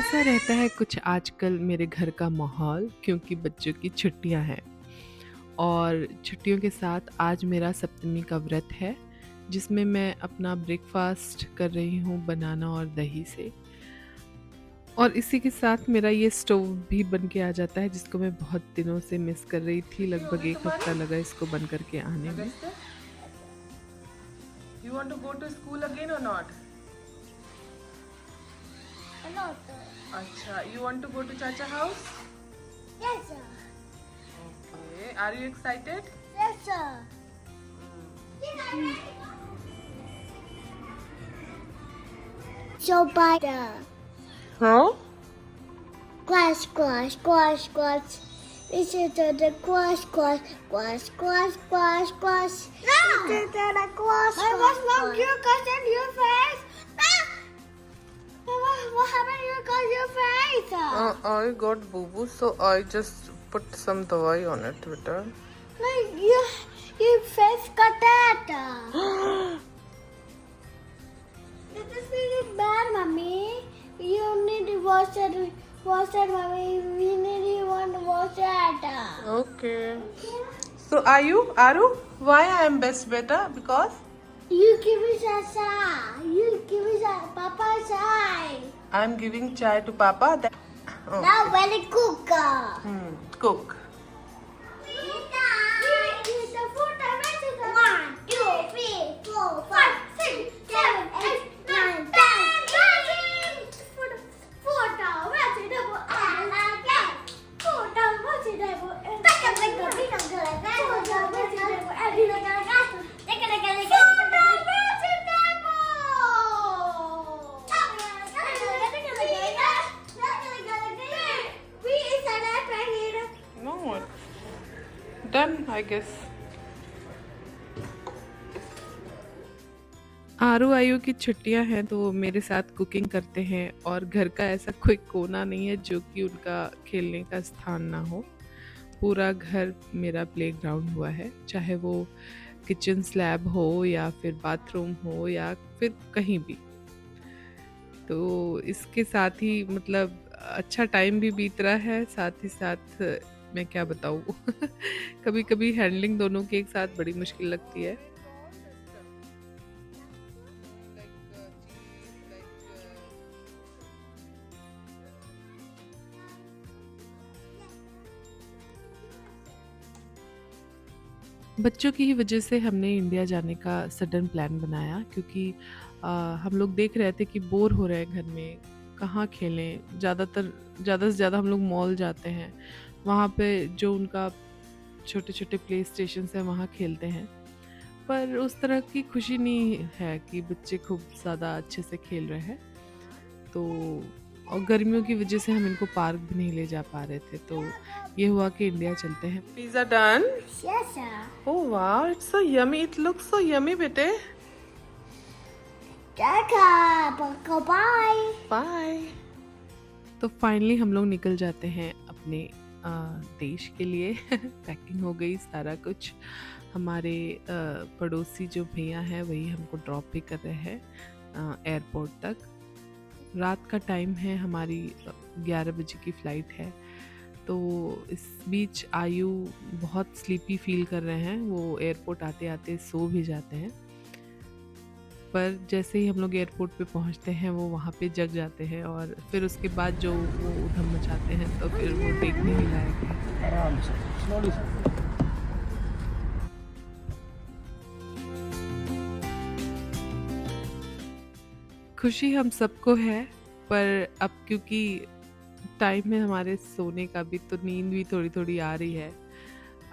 ऐसा रहता है कुछ आजकल मेरे घर का माहौल क्योंकि बच्चों की छुट्टियां हैं और छुट्टियों के साथ आज मेरा सप्तमी का व्रत है जिसमें मैं अपना ब्रेकफास्ट कर रही हूँ बनाना और दही से। और इसी के साथ मेरा ये स्टोव भी बन के आ जाता है जिसको मैं बहुत दिनों से मिस कर रही थी। लगभग एक हफ्ता लगा इसको बन करके आने में। You want to go to school again or not? Not. Acha, you want to go to Chacha house? Yes, sir. Okay. Are you excited? Yes, sir. So bad. Huh? Squash, squash, squash, squash. This is the squash, squash, squash, squash, squash, squash. No! This is the squash, I was not you cut in your face. No! What happened? You cut your face. I got boo-boo, so I just put some dawai on it, beta. No, your face cut it. This is really bad, mommy. You need to wash it, mommy. We need you want to wash it. Okay. So Aru, why I am best, beta? Because You give me Sasa. You give me Papa chai. I am giving chai to Papa. Now when it cook. Cook. 1, 2, 3, 4, 5, 6, 7, 8, 9, 10, 11. Photo vegetable and again. Photo vegetable and No. Done, I guess. आरू आयु की छुट्टियां हैं तो वो मेरे साथ cooking करते हैं और घर का ऐसा कोई कोना नहीं है जो कि उनका खेलने का स्थान ना हो। पूरा घर मेरा प्लेग्राउंड हुआ है, चाहे वो किचन स्लैब हो या फिर बाथरूम हो या फिर कहीं भी। तो इसके साथ ही मतलब अच्छा टाइम भी बीत रहा है, साथ ही साथ मैं क्या बताऊँ कभी कभी हैंडलिंग दोनों की एक साथ बड़ी मुश्किल लगती है। बच्चों की ही वजह से हमने इंडिया जाने का सडन प्लान बनाया क्योंकि हम लोग देख रहे थे कि बोर हो रहे हैं घर में, कहाँ खेलें। ज़्यादा से ज़्यादा हम लोग मॉल जाते हैं, वहाँ पे जो उनका छोटे छोटे प्ले स्टेशन है वहाँ खेलते हैं, पर उस तरह की खुशी नहीं है कि बच्चे खूब ज़्यादा अच्छे से खेल रहे हैं। तो और गर्मियों की वजह से हम इनको पार्क भी नहीं ले जा पा रहे थे, तो ये हुआ कि इंडिया चलते हैं। Pizza done? Yes, sir. Oh wow, it's so yummy. It looks so yummy, bete. Bye. Bye. तो फाइनली हम लोग निकल जाते हैं अपने देश के लिए पैकिंग हो गई सारा कुछ। हमारे पड़ोसी जो भैया हैं वही हमको ड्रॉप भी कर रहे हैं एयरपोर्ट तक। रात का टाइम है, हमारी 11 बजे की फ़्लाइट है। तो इस बीच आयु बहुत स्लीपी फील कर रहे हैं, वो एयरपोर्ट आते आते सो भी जाते हैं, पर जैसे ही हम लोग एयरपोर्ट पे पहुंचते हैं वो वहाँ पे जग जाते हैं और फिर उसके बाद जो वो उधम मचाते हैं तो फिर वो देखने ही लायक है। आराम से, स्लोली से। खुशी हम सबको है, पर अब क्योंकि टाइम है हमारे सोने का भी, तो नींद भी थोड़ी थोड़ी आ रही है।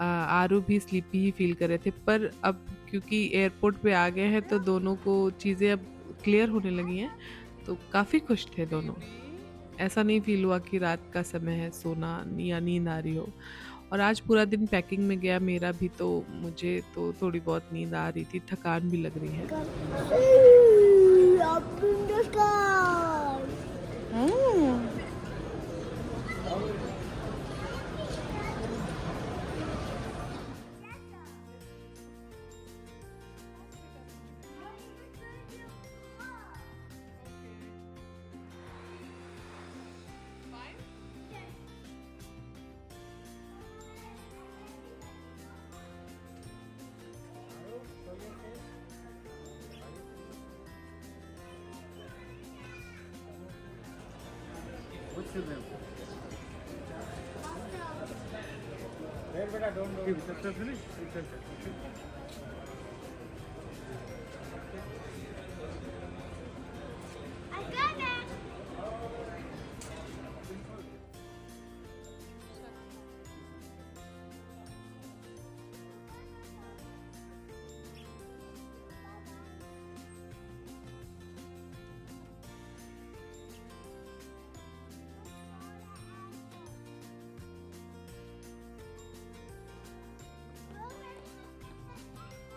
आरू भी स्लीपी ही फील कर रहे थे, पर अब क्योंकि एयरपोर्ट पे आ गए हैं तो दोनों को चीज़ें अब क्लियर होने लगी हैं, तो काफ़ी खुश थे दोनों। ऐसा नहीं फील हुआ कि रात का समय है, सोना या नींद आ रही हो। और आज पूरा दिन पैकिंग में गया मेरा भी, तो मुझे तो थोड़ी बहुत नींद आ रही थी, थकान भी लग रही है। Up in the sky. I got it.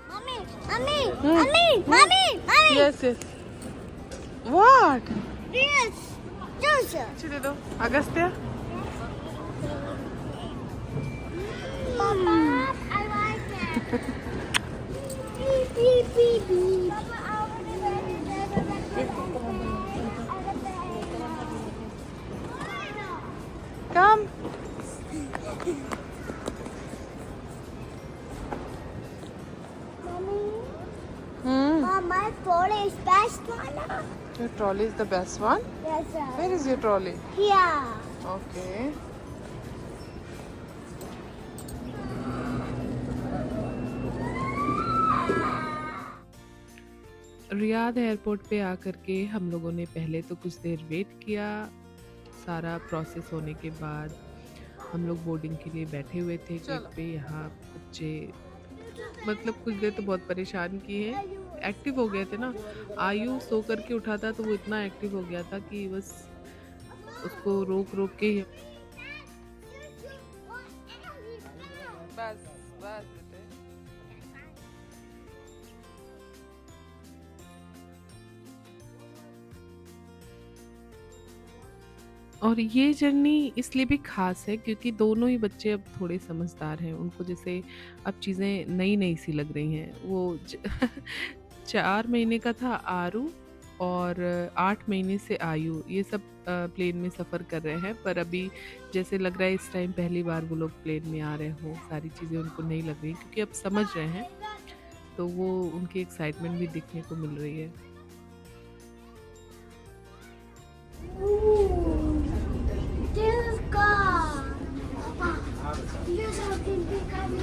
Mommy, mommy, mommy, mommy, mommy. Yes, yes. What? Yes. Juice. अच्छी दे दो Agastya. Papa, I like it. Beep, beep, beep, beep. Papa, I Come. Mommy, my trolley is best one. Your trolley is the best one. Yes, sir. Where is your trolley? Here. Okay. Riyadh airport पे आकर के हम लोगों ने पहले तो कुछ देर wait किया। सारा प्रोसेस होने के बाद हम लोग बोर्डिंग के लिए बैठे हुए थे गेट पे। यहाँ बच्चे मतलब कुछ देर तो बहुत परेशान किए, एक्टिव हो गए थे ना। आयु सो करके उठा था तो वो इतना एक्टिव हो गया था कि बस उसको रोक रोक के ही बस बस बेटे. और ये जर्नी इसलिए भी ख़ास है क्योंकि दोनों ही बच्चे अब थोड़े समझदार हैं। उनको जैसे अब चीज़ें नई-नई सी लग रही हैं। वो 4 महीने का था आरू और 8 महीने से आयु। ये सब प्लेन में सफ़र कर रहे हैं, पर अभी जैसे लग रहा है इस टाइम पहली बार वो लोग प्लेन में आ रहे हों। सारी चीज़ें उनको नई लग रही क्योंकि अब समझ रहे हैं, तो वो उनकी एक्साइटमेंट भी दिखने को मिल रही है। This is car. Papa, here's how can we come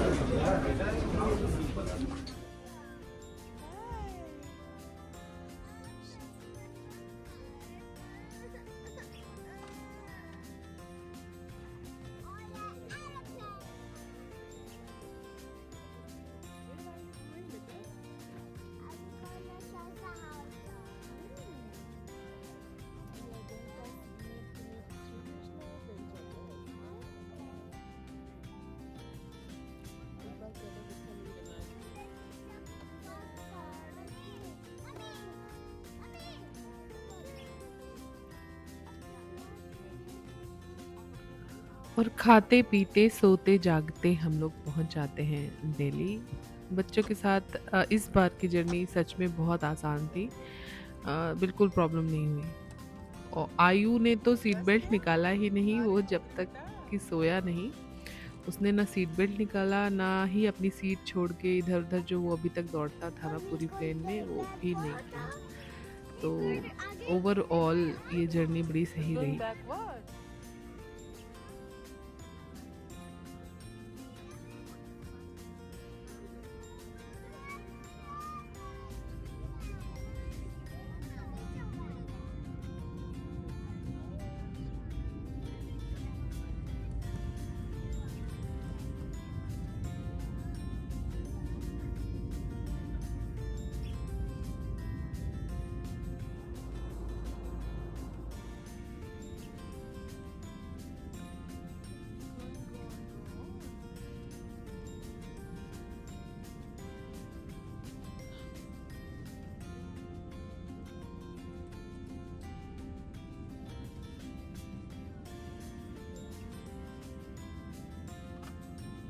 और खाते पीते सोते जागते हम लोग पहुंच जाते हैं दिल्ली। बच्चों के साथ इस बार की जर्नी सच में बहुत आसान थी। बिल्कुल प्रॉब्लम नहीं हुई। और आयु ने तो सीट बेल्ट निकाला ही नहीं। वो जब तक कि सोया नहीं, उसने ना सीट बेल्ट निकाला, ना ही अपनी सीट छोड़ के इधर उधर जो वो अभी तक दौड़ता था ना पूरी प्लेन में, वो भी नहीं किया। तो ओवरऑल ये जर्नी बड़ी सही रही।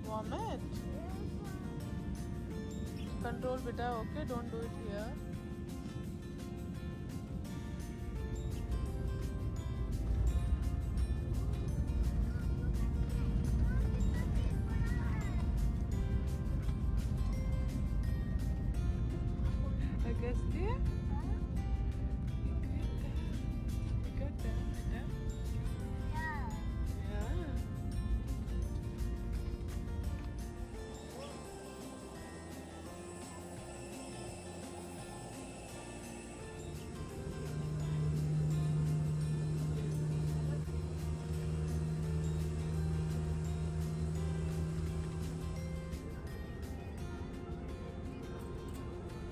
Vomit. Control beta, okay? Don't do it here. Agastya? You good there? You good there, beta?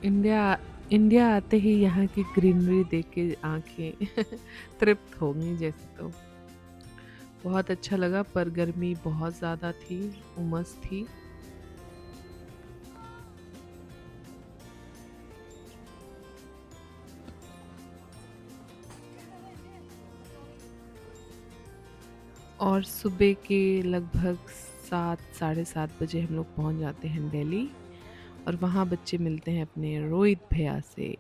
India India आते ही यहाँ की ग्रीनरी देख के आंखें तृप्त हो गई जैसे। तो बहुत अच्छा लगा, पर गर्मी बहुत ज़्यादा थी, उमस थी। और सुबह के लगभग 7 साढ़े 7 बजे हम लोग पहुंच जाते हैं दिल्ली, और वहाँ बच्चे मिलते हैं अपने रोहित भैया से।